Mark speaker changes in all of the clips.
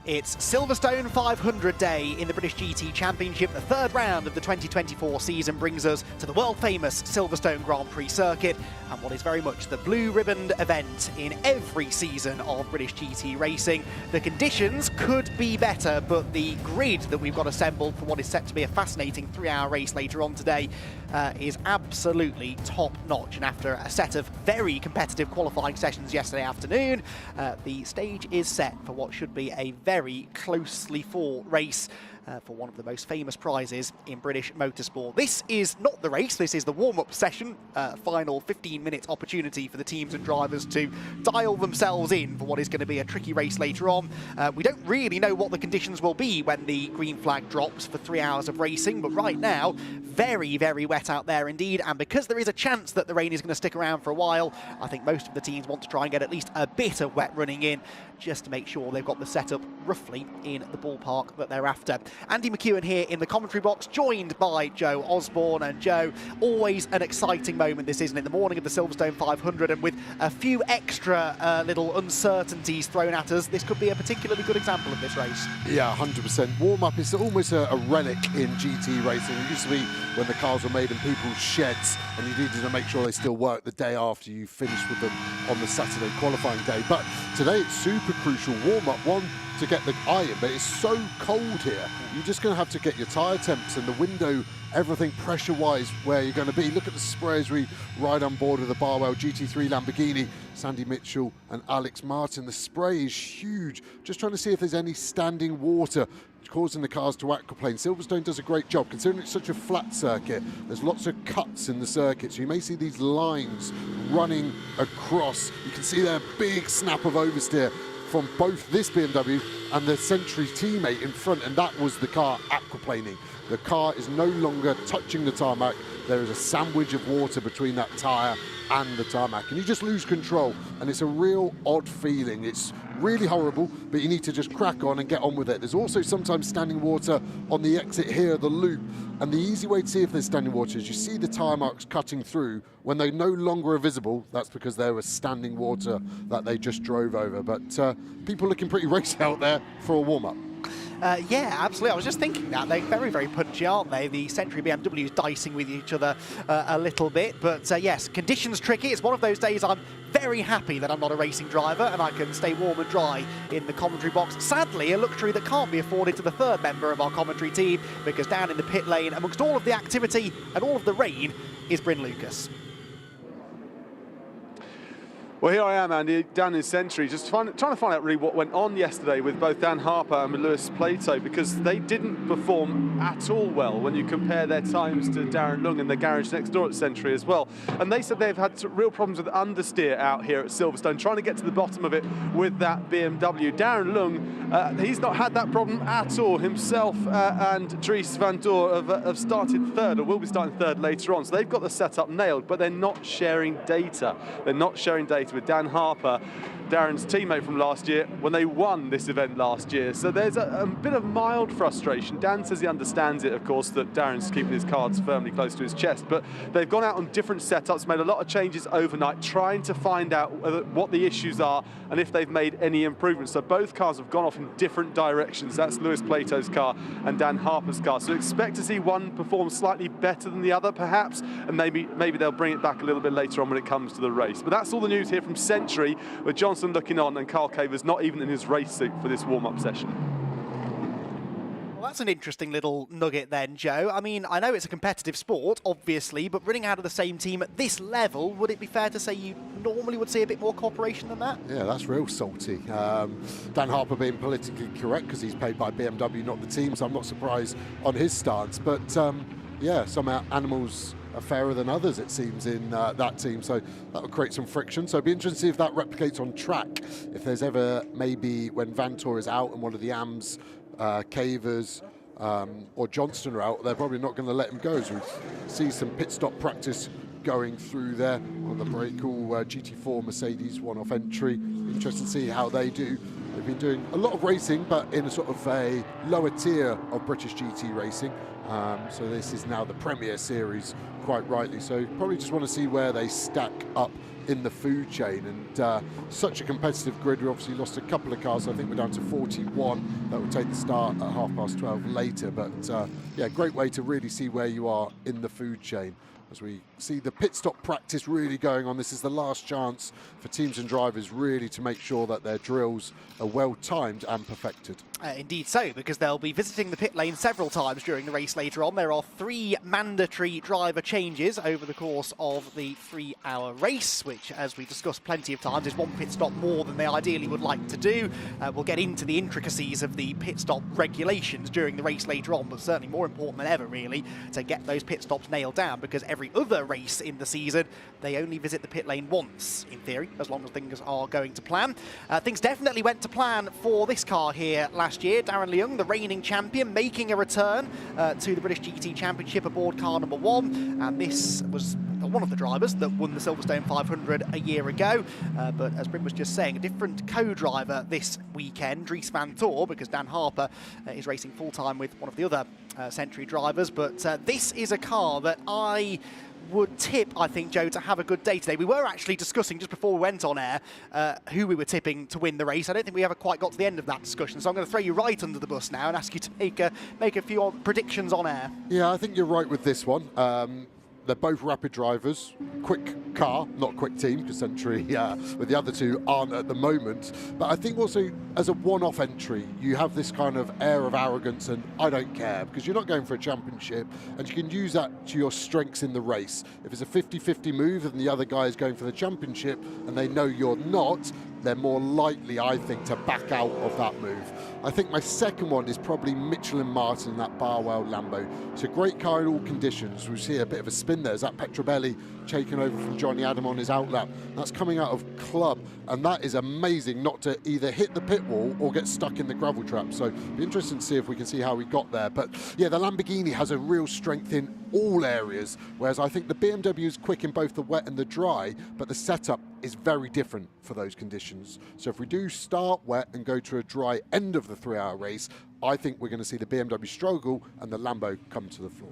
Speaker 1: It's Silverstone 500 Day in the British GT Championship. The third round of the 2024 season brings us to the world-famous Silverstone Grand Prix circuit and what is very much the blue-ribboned event in every season of British GT racing. The conditions could be better, but the grid that we've got assembled for what is set to be a fascinating 3-hour race later on today is absolutely top-notch. And after a set of very competitive qualifying sessions yesterday afternoon, the stage is set for what should be a very closely fought race for one of the most famous prizes in British motorsport. This is not the race, this is the warm-up session, final 15-minute opportunity for the teams and drivers to dial themselves in for what is going to be a tricky race later on. We don't really know what the conditions will be when the green flag drops for 3 hours of racing, but right now, very, very wet out there indeed, and because there is a chance that the rain is going to stick around for a while, I think most of the teams want to try and get at least a bit of wet running in, just to make sure they've got the setup roughly in the ballpark that they're after. Andy McEwen here in the commentary box, joined by Joe Osborne. And Joe, always an exciting moment this, isn't it? The morning of the Silverstone 500, and with a few extra little uncertainties thrown at us, this could be a particularly good example of this race.
Speaker 2: Yeah, 100%. Warm-up is almost a relic in GT racing. It used to be when the cars were made in people's sheds and you needed to make sure they still worked the day after you finished with them on the Saturday qualifying day. But today it's super crucial. Warm-up, one, to get the eye in, but it's so cold here. You're just going to have to get your tyre temps and the window, everything pressure-wise where you're going to be. Look at the spray as we ride on board of the Barwell GT3 Lamborghini. Sandy Mitchell and Alex Martin. The spray is huge. Just trying to see if there's any standing water causing the cars to aquaplane. Silverstone does a great job, considering it's such a flat circuit. There's lots of cuts in the circuit, so you may see these lines running across. You can see there a big snap of oversteer from both this BMW and the Century teammate in front, and that was the car aquaplaning. The car is no longer touching the tarmac. There is a sandwich of water between that tyre and the tarmac, and you just lose control, and it's a real odd feeling. It's really horrible, but you need to just crack on and get on with it. There's also sometimes standing water on the exit here, the loop, and the easy way to see if there's standing water is you see the tyre marks cutting through. When they no longer are visible, that's because there was standing water that they just drove over. But people looking pretty racy out there for a warm-up.
Speaker 1: Yeah, absolutely. I was just thinking that. They're very, very punchy, aren't they? The Century BMWs dicing with each other a little bit. But yes, conditions tricky. It's one of those days I'm very happy that I'm not a racing driver and I can stay warm and dry in the commentary box. Sadly, a luxury that can't be afforded to the third member of our commentary team, because down in the pit lane, amongst all of the activity and all of the rain, is Bryn Lucas.
Speaker 3: Well, here I am, Andy, down in Century, just trying to find out really what went on yesterday with both Dan Harper and with Lewis Plato, because they didn't perform at all well when you compare their times to Darren Lung and the garage next door at Century as well. And they said they've had real problems with understeer out here at Silverstone, trying to get to the bottom of it with that BMW. Darren Lung, he's not had that problem at all. Himself and Dries van Door have started third, or will be starting third later on. So they've got the setup nailed, but they're not sharing data. They're not sharing data with Dan Harper, Darren's teammate from last year, when they won this event last year. So there's a bit of mild frustration. Dan says he understands it, of course, that Darren's keeping his cards firmly close to his chest, but they've gone out on different setups, made a lot of changes overnight, trying to find out what the issues are and if they've made any improvements. So both cars have gone off in different directions. That's Lewis Plato's car and Dan Harper's car. So expect to see one perform slightly better than the other, perhaps, and maybe they'll bring it back a little bit later on when it comes to the race. But that's all the news here from Century, with Johnson looking on and Carl Cavers not even in his race suit for this warm-up session.
Speaker 1: Well, that's an interesting little nugget then, Joe. I mean, I know it's a competitive sport, obviously, but running out of the same team at this level, would it be fair to say you normally would see a bit more cooperation than that? Yeah,
Speaker 2: that's real salty. Dan Harper being politically correct because he's paid by BMW, not the team, so I'm not surprised on his stance. But yeah, some animals are fairer than others, it seems, in that team, so that will create some friction. So it'll be interesting to see if that replicates on track, if there's ever maybe when Vantor is out and one of the AMs, Cavers or Johnston are out, they're probably not going to let him go. So we see some pit stop practice going through there on the very cool GT4 Mercedes one-off entry. Interesting to see how they do. They've been doing a lot of racing, but in a sort of a lower tier of British GT racing. So this is now the Premier Series, quite rightly. So probably just want to see where they stack up in the food chain, and such a competitive grid. We obviously lost a couple of cars. I think we're down to 41. That will take the start at 12:30 later, but yeah, great way to really see where you are in the food chain. As we see the pit stop practice really going on, this is the last chance for teams and drivers really to make sure that their drills are well timed and perfected.
Speaker 1: Indeed so, because they'll be visiting the pit lane several times during the race later on. There are 3 mandatory driver changes over the course of the 3-hour race, which, as we discussed plenty of times, is 1 pit stop more than they ideally would like to do. We'll get into the intricacies of the pit stop regulations during the race later on, but certainly more important than ever, really, to get those pit stops nailed down, because every other race in the season, they only visit the pit lane once, in theory, as long as things are going to plan. Things definitely went to plan for this car here last year. Darren Leung, the reigning champion, making a return to the British GT Championship aboard car number 1, and this was one of the drivers that won the Silverstone 500 a year ago, but as Bryn was just saying, a different co-driver this weekend, Dries van Tor, because Dan Harper is racing full-time with one of the other Century drivers, but this is a car that I would tip, I think, Joe, to have a good day today. We were actually discussing just before we went on air who we were tipping to win the race. I don't think we ever quite got to the end of that discussion, so I'm going to throw you right under the bus now and ask you to make a few predictions on air.
Speaker 2: Yeah, I think you're right with this one. They're both rapid drivers, quick car, not quick team, because Century with the other two aren't at the moment. But I think also as a one-off entry, you have this kind of air of arrogance and I don't care, because you're not going for a championship, and you can use that to your strengths in the race. If it's a 50-50 move and the other guy is going for the championship and they know you're not, they're more likely, I think, to back out of that move. I think my second one is probably Mitchell and Martin in that Barwell Lambo. It's a great car in all conditions. We see a bit of a spin there. Is that Petrobelli taken over from Johnny Adam on his outlap? That's coming out of club, and that is amazing not to either hit the pit wall or get stuck in the gravel trap. So it'll be interesting to see if we can see how we got there. But yeah, the Lamborghini has a real strength in all areas, whereas I think the BMW is quick in both the wet and the dry, but the setup is very different for those conditions. So if we do start wet and go to a dry end of the 3-hour race, I think we're going to see the BMW struggle and the Lambo come to the floor.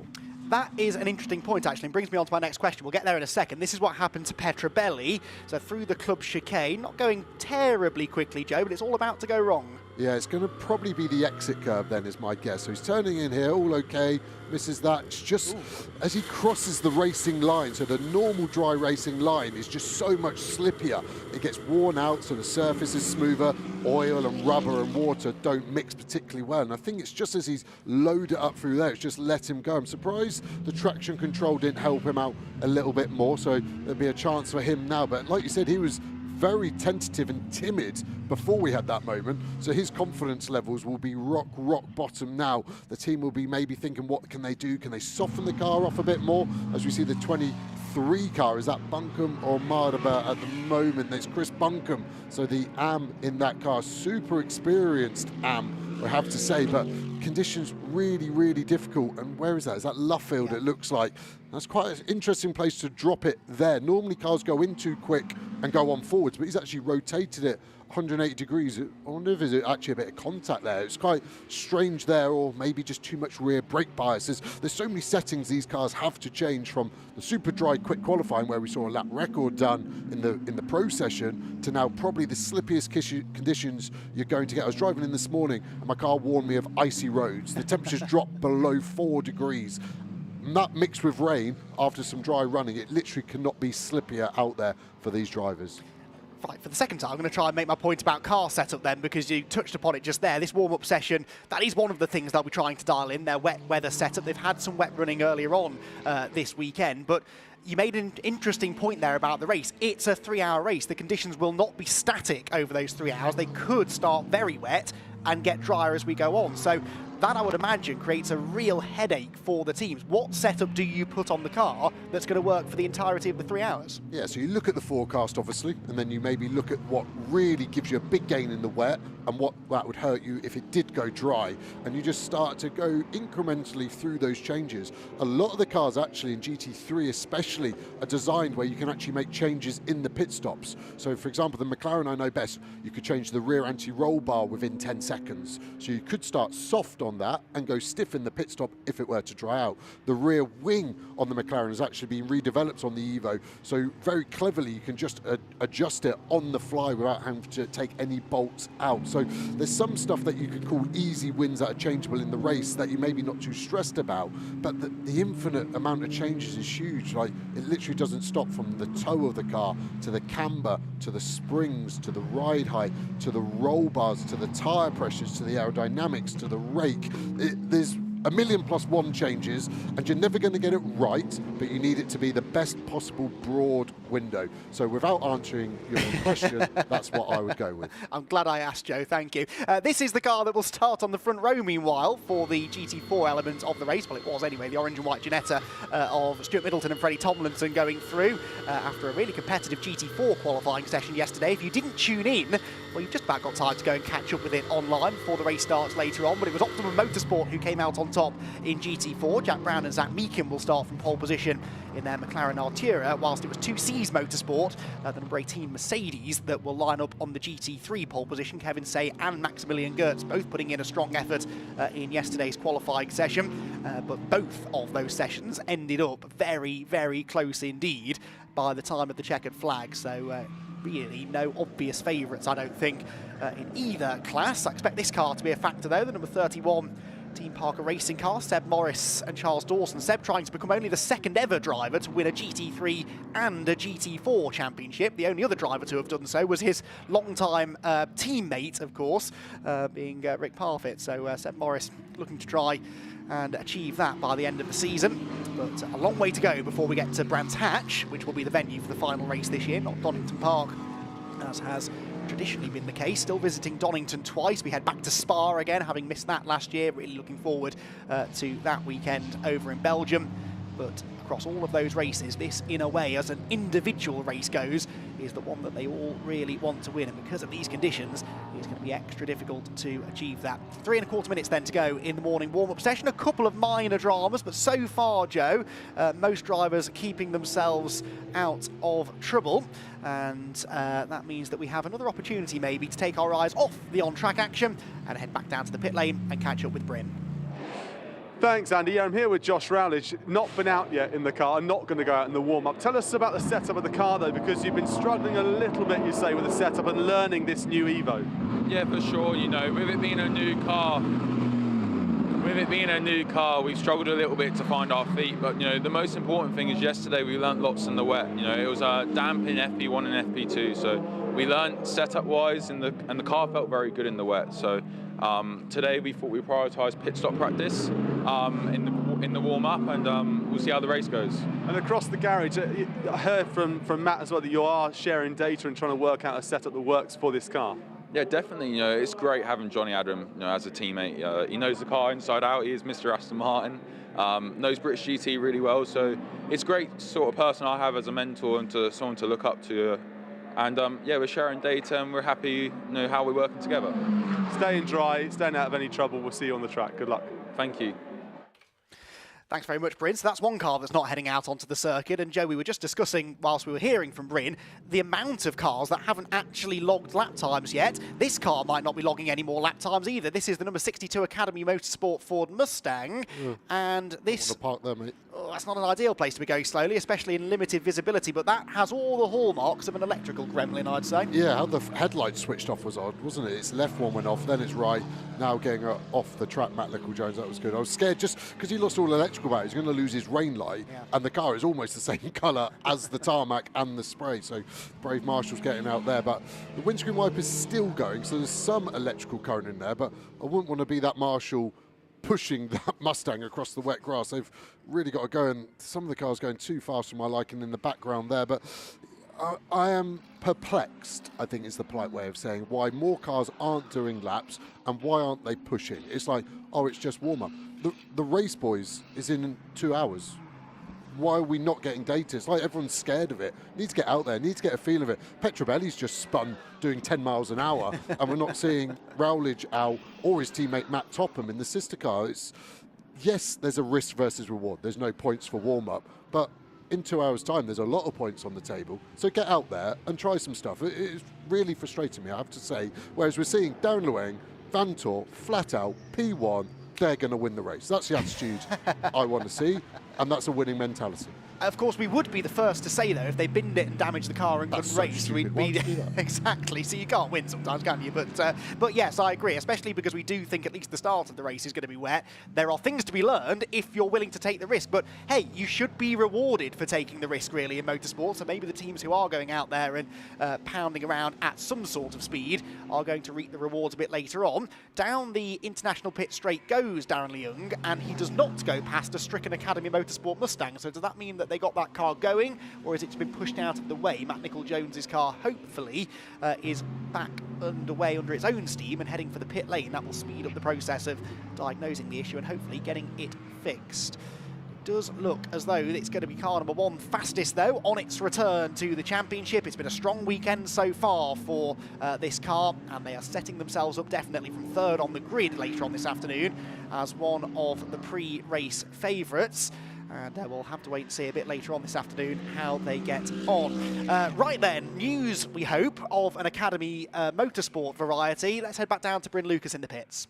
Speaker 1: That is an interesting point, actually, and brings me on to my next question. We'll get there in a second. This is what happened to Petrobelli. So through the club chicane, not going terribly quickly, Joe, but it's all about to go wrong.
Speaker 2: Yeah, it's going to probably be the exit curve then, is my guess. So he's turning in here, all okay, misses that. It's just as he crosses the racing line, so the normal dry racing line is just so much slippier. It gets worn out, so the surface is smoother. Oil and rubber and water don't mix particularly well. And I think it's just as he's loaded up through there, it's just let him go. I'm surprised the traction control didn't help him out a little bit more, so there'll be a chance for him now. But like you said, he was very tentative and timid before we had that moment, so his confidence levels will be rock bottom now. The team will be maybe thinking, what can they do? Can they soften the car off a bit more? As we see the 23 car, is that Buncombe or Mardaba at the moment? It's Chris Buncombe, so the AM in that car, super experienced AM, I have to say, but conditions really difficult. And where is that? Is that Luffield? Yeah. It looks like. That's quite an interesting place to drop it there. Normally cars go in too quick and go on forwards, but he's actually rotated it 180 degrees. I wonder if there's actually a bit of contact there. It's quite strange there, or maybe just too much rear brake bias. There's so many settings these cars have to change, from the super dry quick qualifying where we saw a lap record done in the pro session, to now probably the slippiest conditions you're going to get. I was driving in this morning and my car warned me of icy roads. The temperatures dropped below 4 degrees. And that mixed with rain after some dry running, it literally cannot be slippier out there for these drivers.
Speaker 1: Right, for the second time, I'm going to try and make my point about car setup then, because you touched upon it just there. This warm-up session, that is one of the things they'll be trying to dial in, their wet weather setup. They've had some wet running earlier on this weekend, but you made an interesting point there about the race. It's a 3-hour race. The conditions will not be static over those 3 hours. They could start very wet and get drier as we go on. So that, I would imagine, creates a real headache for the teams. What setup do you put on the car that's going to work for the entirety of the 3 hours?
Speaker 2: Yeah, so you look at the forecast, obviously, and then you maybe look at what really gives you a big gain in the wet, and what that would hurt you if it did go dry. And you just start to go incrementally through those changes. A lot of the cars actually in GT3 especially are designed where you can actually make changes in the pit stops. So for example, the McLaren I know best, you could change the rear anti-roll bar within 10 seconds. So you could start soft on that and go stiff in the pit stop if it were to dry out. The rear wing on the McLaren has actually been redeveloped on the Evo, so very cleverly you can just adjust it on the fly without having to take any bolts out. So there's some stuff that you could call easy wins that are changeable in the race that you maybe not too stressed about, but the infinite amount of changes is huge. Like, it literally doesn't stop from the toe of the car to the camber to the springs to the ride height to the roll bars to the tire pressures to the aerodynamics to the rake. There's a million plus one changes, and you're never going to get it right, but you need it to be the best possible broad window. So without answering your question, that's what I would go with.
Speaker 1: I'm glad I asked, Joe, thank you. This is the car that will start on the front row, meanwhile, for the GT4 element of the race. Well, it was anyway, the orange and white Ginetta of Stuart Middleton and Freddie Tomlinson going through after a really competitive GT4 qualifying session yesterday. If you didn't tune in, well, you've just about got time to go and catch up with it online before the race starts later on, but it was Optimum Motorsport who came out on top in GT4. Jack Brown and Zach Meekin will start from pole position in their McLaren Artura, whilst it was 2C's Motorsport, the number 18 Mercedes, that will line up on the GT3 pole position. Kevin Say and Maximilian Gertz both putting in a strong effort in yesterday's qualifying session, but both of those sessions ended up very, very close indeed by the time of the checkered flag. So really no obvious favourites, I don't think, in either class. I expect this car to be a factor though, the number 31 Team Parker Racing car, Seb Morris and Charles Dawson. Seb trying to become only the second ever driver to win a GT3 and a GT4 championship. The only other driver to have done so was his long-time teammate, of course, being Rick Parfitt. So Seb Morris looking to try and achieve that by the end of the season. But a long way to go before we get to Brands Hatch, which will be the venue for the final race this year, not Donington Park, as has traditionally been the case. Still visiting Donington twice. We head back to Spa again, having missed that last year. Really looking forward to that weekend over in Belgium. But across all of those races, this, in a way, as an individual race goes, is the one that they all really want to win. And because of these conditions, it's going to be extra difficult to achieve that. 3¼ minutes then to go in the morning warm-up session. A couple of minor dramas, but so far, Joe, most drivers keeping themselves out of trouble. And that means that we have another opportunity maybe to take our eyes off the on-track action and head back down to the pit lane and catch up with Bryn.
Speaker 3: Thanks, Andy. Yeah, I'm here with Josh Rowledge, not been out yet in the car, not going to go out in the warm-up. Tell us about the setup of the car, though, because you've been struggling a little bit, you say, with the setup and learning this new Evo.
Speaker 4: Yeah, for sure. You know, with it being a new car, we've struggled a little bit to find our feet. But, you know, the most important thing is yesterday we learnt lots in the wet. You know, it was damp in FP1 and FP2, so we learnt setup-wise, and the car felt very good in the wet. So today we thought we prioritised pit stop practice in the warm-up, and we'll see how the race goes.
Speaker 3: And across the garage, I heard from Matt as well that you are sharing data and trying to work out a setup that works for this car.
Speaker 4: Yeah, definitely. You know, it's great having Johnny Adam, you know, as a teammate. He knows the car inside out. He is Mr. Aston Martin. Knows British GT really well. So it's a great sort of person I have as a mentor and to someone to look up to. And yeah, we're sharing data and we're happy, you know, how we're working together.
Speaker 3: Staying dry, staying out of any trouble. We'll see you on the track. Good luck.
Speaker 4: Thank you.
Speaker 1: Thanks very much, Bryn. So that's one car that's not heading out onto the circuit. And Joe, we were just discussing, whilst we were hearing from Bryn, the amount of cars that haven't actually logged lap times yet. This car might not be logging any more lap times either. This is the number 62 Academy Motorsport Ford Mustang. And this...
Speaker 2: I want to park there, mate.
Speaker 1: Oh, that's not an ideal place to be going slowly, especially in limited visibility, but that has all the hallmarks of an electrical gremlin, I'd say.
Speaker 2: Yeah, how the headlights switched off was odd, wasn't it? Its left one went off, then it's right. Now getting off the track, Matt Lickle-Jones, that was good. I was scared just because he lost all electrical battery. He's going to lose his rain light, and the car is almost the same colour as the tarmac and the spray. So brave Marshall's getting out there, but the windscreen wiper's still going, so there's some electrical current in there, but I wouldn't want to be that Marshall pushing that Mustang across the wet grass. They've really got to go, and some of the cars going too fast for my liking in the background there, but I am perplexed, I think is the polite way of saying, why more cars aren't doing laps and why aren't they pushing. It's like, oh, it's just warm-up. The race, boys, is in 2 hours. why are we not getting data? It's like everyone's scared of it. Need to get out there, need to get a feel of it. Petrobelli's just spun doing 10 miles an hour, and we're not seeing Rowledge out or his teammate Matt Topham in the sister car. Yes, there's a risk versus reward. There's no points for warm-up, but in 2 hours' time, there's a lot of points on the table. So get out there and try some stuff. It's really frustrating me, I have to say. Whereas we're seeing Darren Luang, Vantor, flat out, P1, they're going to win the race. That's the attitude I want to see, and that's a winning mentality.
Speaker 1: Of course, we would be the first to say, though, if they binned it and damaged the car and couldn't race, we'd be exactly. So you can't win sometimes, can you? But yes, I agree, especially because we do think at least the start of the race is going to be wet. There are things to be learned if you're willing to take the risk. But hey, you should be rewarded for taking the risk, really, in motorsport. So maybe the teams who are going out there and pounding around at some sort of speed are going to reap the rewards a bit later on. Down the international pit straight goes Darren Leung, and he does not go past a stricken Academy Motorsport Mustang. So does that mean that they got that car going, or has it been pushed out of the way? Matt Nicol-Jones's car, hopefully, is back underway under its own steam and heading for the pit lane. That will speed up the process of diagnosing the issue and hopefully getting it fixed. It does look as though it's going to be car number 1 fastest, though, on its return to the championship. It's been a strong weekend so far for this car, and they are setting themselves up definitely from 3rd on the grid later on this afternoon as one of the pre-race favourites. And we'll have to wait and see a bit later on this afternoon how they get on. Right then, news, we hope, of an Academy Motorsport variety. Let's head back down to Bryn Lucas in the pits.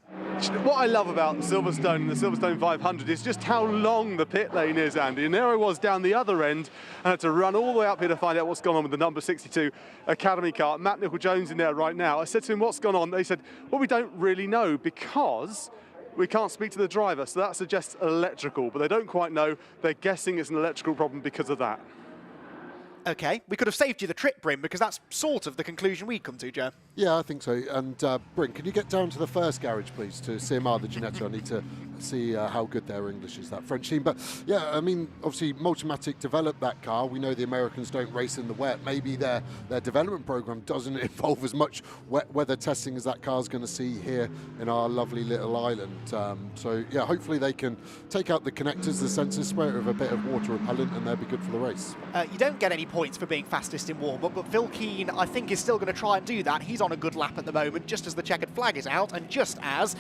Speaker 3: What I love about Silverstone and the Silverstone 500 is just how long the pit lane is, Andy. And there I was down the other end and had to run all the way up here to find out what's gone on with the number 62 Academy car. Matt Nicol-Jones in there right now. I said to him, what's gone on? They said, well, we don't really know because we can't speak to the driver, so that suggests electrical, but they don't quite know. They're guessing it's an electrical problem because of that.
Speaker 1: Okay, we could have saved you the trip, Bryn, because that's sort of the conclusion we come to, Joe.
Speaker 2: Yeah, I think so. And Bryn, can you get down to the first garage, please, to CMR the Ginetto? I need to see how good their English is, that French team. But yeah, I mean, obviously Multimatic developed that car. We know the Americans don't race in the wet. Maybe their development program doesn't involve as much wet weather testing as that car's going to see here in our lovely little island. So yeah, hopefully they can take out the connectors, the sensors, spray it with a bit of water repellent, and they'll be good for the race.
Speaker 1: You don't get any points for being fastest in warm-up, but Phil Keane, I think, is still going to try and do that. He's on a good lap at the moment, just as the checkered flag is out, and just as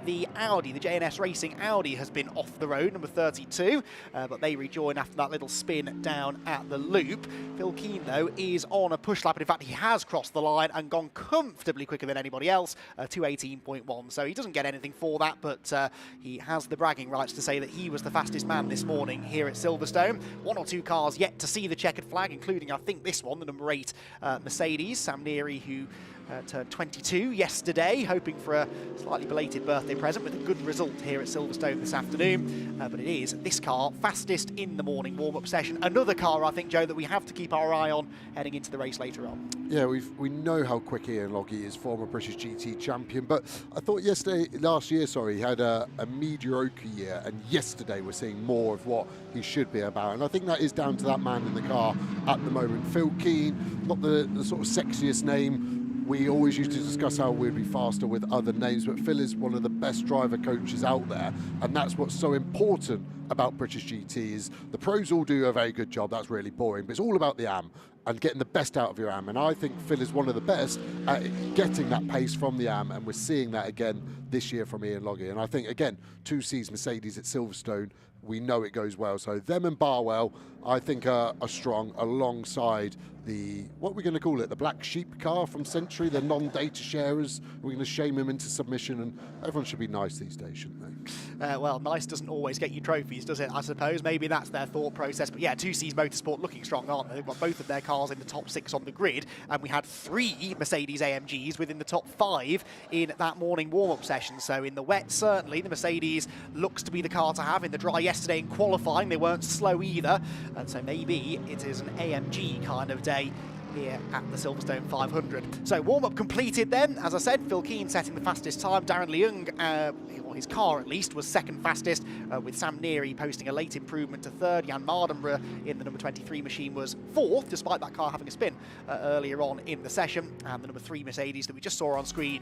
Speaker 1: the Audi, the JNS Racing Audi, has been off the road, number 32, but they rejoin after that little spin down at the loop. Phil Keane, though, is on a push lap, and in fact, he has crossed the line and gone comfortably quicker than anybody else, 2:18.1, so he doesn't get anything for that, but he has the bragging rights to say that he was the fastest man this morning here at Silverstone. 1 or 2 cars yet to see the checkered flag, including, I think, this one, the number 8 Mercedes, Sam Neary, who turned 22 yesterday, hoping for a slightly belated birthday present with a good result here at Silverstone this afternoon. But it is this car fastest in the morning warm-up session. Another car, I think, Joe, that we have to keep our eye on heading into the race later on. Yeah,
Speaker 2: we know how quick Ian Loggie is, former British GT champion, but I thought last year, he had a mediocre year, and yesterday we're seeing more of what he should be about, and I think that is down to that man in the car at the moment. Phil Keane, not the sort of sexiest name. We always used to discuss how we'd be faster with other names, but Phil is one of the best driver coaches out there, and that's what's so important about British GT is the pros all do a very good job. That's really boring, but it's all about the AM and getting the best out of your AM, and I think Phil is one of the best at getting that pace from the AM, and we're seeing that again this year from Ian Loggie. And I think, again, 2C's Mercedes at Silverstone, we know it goes well. So them and Barwell, I think, are strong alongside the, what we're going to call it, the black sheep car from Century, the non-data sharers. We're going to shame them into submission, and everyone should be nice these days, shouldn't they?
Speaker 1: Well, nice doesn't always get you trophies, does it, I suppose? Maybe that's their thought process. But yeah, 2C's Motorsport looking strong, aren't they? They've got both of their cars in the top 6 on the grid, and we had 3 Mercedes AMGs within the top 5 in that morning warm-up session. So in the wet, certainly, the Mercedes looks to be the car to have. In the dry yesterday in qualifying, they weren't slow either. And so maybe it is an AMG kind of day here at the Silverstone 500. So warm-up completed then. As I said, Phil Keane setting the fastest time. Darren Leung, or his car at least, was second fastest, with Sam Neary posting a late improvement to third. Jan Mardenborough in the number 23 machine was fourth, despite that car having a spin earlier on in the session. And the number 3 Mercedes that we just saw on screen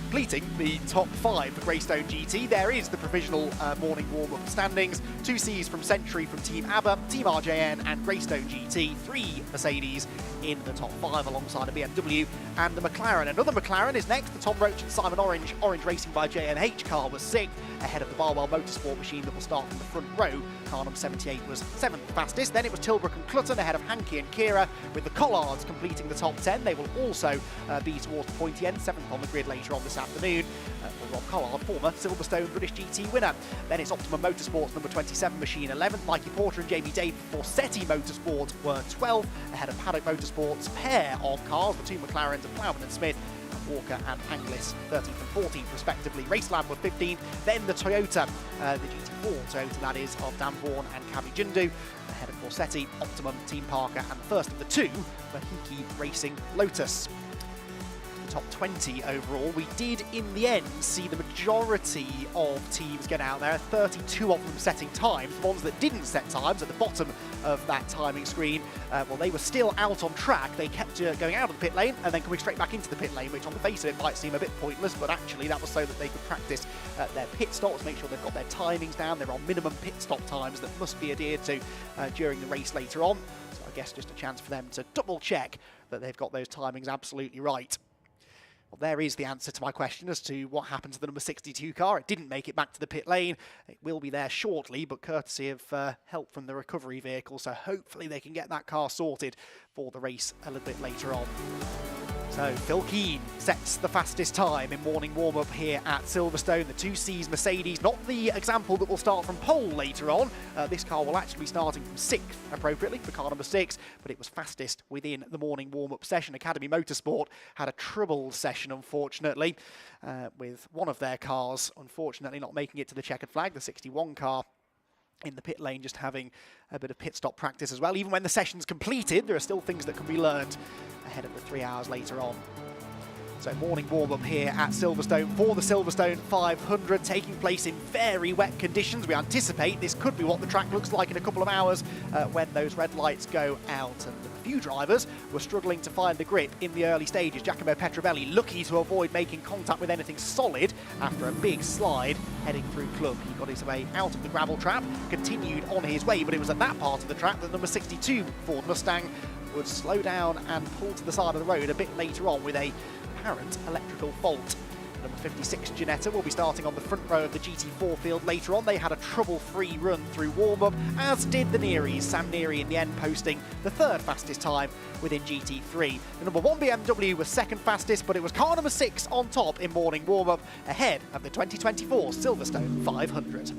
Speaker 1: completing the top 5 for Greystone GT. There is the provisional morning warm-up standings. 2 Cs from Century from Team ABBA, Team RJN and Greystone GT. 3 Mercedes in the top 5 alongside a BMW and the McLaren. Another McLaren is next, the Tom Roach and Simon Orange. Orange Racing by JMH car was 6th, ahead of the Barwell Motorsport machine that will start from the front row. Car number 78 was 7th fastest. Then it was Tilbrook and Clutton ahead of Hankey and Kira, with the Collards completing the top 10. They will also be towards the pointy end, 7th on the grid later on this afternoon. For Rob Collard, former Silverstone British GT winner. Then it's Optimum Motorsports number 27 machine 11th. Mikey Porter and Jamie David for Setti Motorsport were 12th, ahead of Paddock Motorsports pair of cars, the 2 McLarens of Plowman and Smith, Walker and Anglis 13th and 14th respectively. Raceland were 15th. Then the Toyota, the GT4 Toyota that is, of Dan Vaughan and Kavi Jundu, ahead of Corsetti, Optimum, Team Parker, and the first of the 2 for Hinky Racing Lotus. Top 20 overall. We did in the end see the majority of teams get out there, 32 of them setting times. The ones that didn't set times at the bottom of that timing screen, well, they were still out on track. They kept going out of the pit lane and then coming straight back into the pit lane, which on the face of it might seem a bit pointless, but actually that was so that they could practice their pit stops, make sure they've got their timings down. There are minimum pit stop times that must be adhered to during the race later on. So I guess just a chance for them to double check that they've got those timings absolutely right. Well, there is the answer to my question as to what happened to the number 62 car. It didn't make it back to the pit lane. It will be there shortly, but courtesy of help from the recovery vehicle, so hopefully they can get that car sorted for the race a little bit later on. So Phil Keane sets the fastest time in morning warm-up here at Silverstone. The 2 Cs Mercedes, not the example that will start from pole later on. This car will actually be starting from 6th, appropriately, for car number 6, but it was fastest within the morning warm-up session. Academy Motorsport had a troubled session, unfortunately, with one of their cars, unfortunately, not making it to the checkered flag, the 61 car. In the pit lane, just having a bit of pit stop practice as well. Even when the session's completed, there are still things that can be learned ahead of the 3 hours later on. So morning warm-up here at Silverstone for the Silverstone 500, taking place in very wet conditions. We anticipate this could be what the track looks like in a couple of hours when those red lights go out. And a few drivers were struggling to find the grip in the early stages. Giacomo Petrovelli lucky to avoid making contact with anything solid after a big slide heading through Club. He got his way out of the gravel trap, continued on his way, but it was at that part of the track that number 62 Ford Mustang would slow down and pull to the side of the road a bit later on with a apparent electrical fault. Number 56 Ginetta will be starting on the front row of the GT4 field later on. They had a trouble-free run through warm-up, as did the Nearys. Sam Neary in the end posting the 3rd fastest time within GT3. The number 1 BMW was 2nd fastest, but it was car number 6 on top in morning warm-up, ahead of the 2024 Silverstone 500.